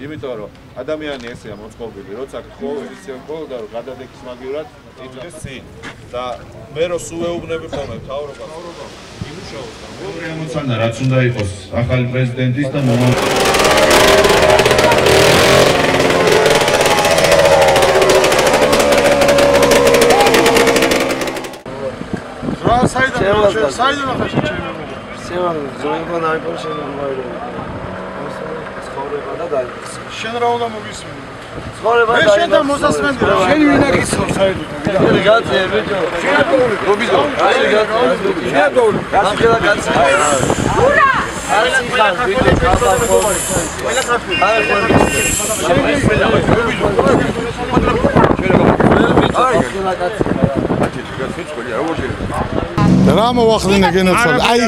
იმიტომ რომ ადამიანი ესეა მოწყობილი, როცა ისე გქონდა რომ გადადექის მაგივრად იწყდეს წინ და მე რო სუეუბნები ხოლმე მთავრობას იმუშაოს და მეორე ამოცანა რაც უნდა იყოს ახალი პრეზიდენტის და საიდან ახლა შეჩერება სევან ზოებან აიპონ შემოგვაირო ცხოვრება და დაიწყო შენ რა უნდა მოგისმინე ცხოვრება და შენ და მოსასმენდი რა შენ ვინა გისხო საერთოდ შენ გაწე ბიჭო შენ ატოული რობიზო შენ გაწე შენ ატოული გასხელა გაწე ურა არა ხარ ბიჭო გასახო ყველა ხარ არა რა მოვახდინე გენოცვალი? აი,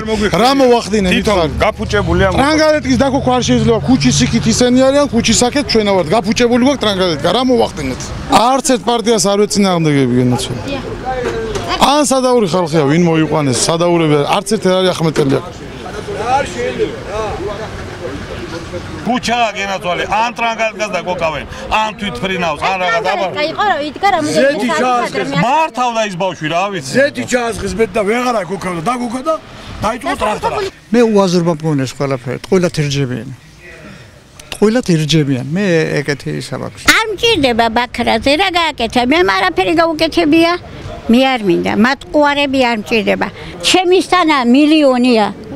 რა მოვახდინე მითხარ? გაფუჭებულია ტრანგალეტკის დაკოქვა არ შეიძლება. ქუჩის იქით ისენი არიან, ქუჩის აქეთ ჩვენა ვართ. გაფუჭებული გვაქვს ტრანგალეტკა. რა მოვახდინეთ? არც ერთ პარტიას არ ვეწინააღმდეგები გენოცვალი. ან სადაური ხალხია, ვინ მოიყვანეს? სადაურები არც ერთ არ არის ახმეტელი. არ შეიძლება. ქუჩა გენაცვალე, ან ტრანგალეტკას დაკოკავენ, ან თვითფრინავს, ან რაღაც აბა. გაიყო რა, იდგა რამოდენიმე საათი. მართავდა ის ბავშვი რა ვიცი. ზეთი ჩაასხეს მეტ და ვეღარა გოკავდა, დაგოკა და დაიწყო ტრაქტორი. მე უაზრობა მგონეს ყველაფერი, ტყუილად ირჯებიან. ტყუილად ირჯებიან. მე ეკეთე ისა მაქვს. არ მჭირდება ბაქრაზე რა გააკეთა, მე არაფერი გაუკეთებია. მე არ მინდა, მათ ყუარები არ მჭირდება. ჩემისთანა მილიონია.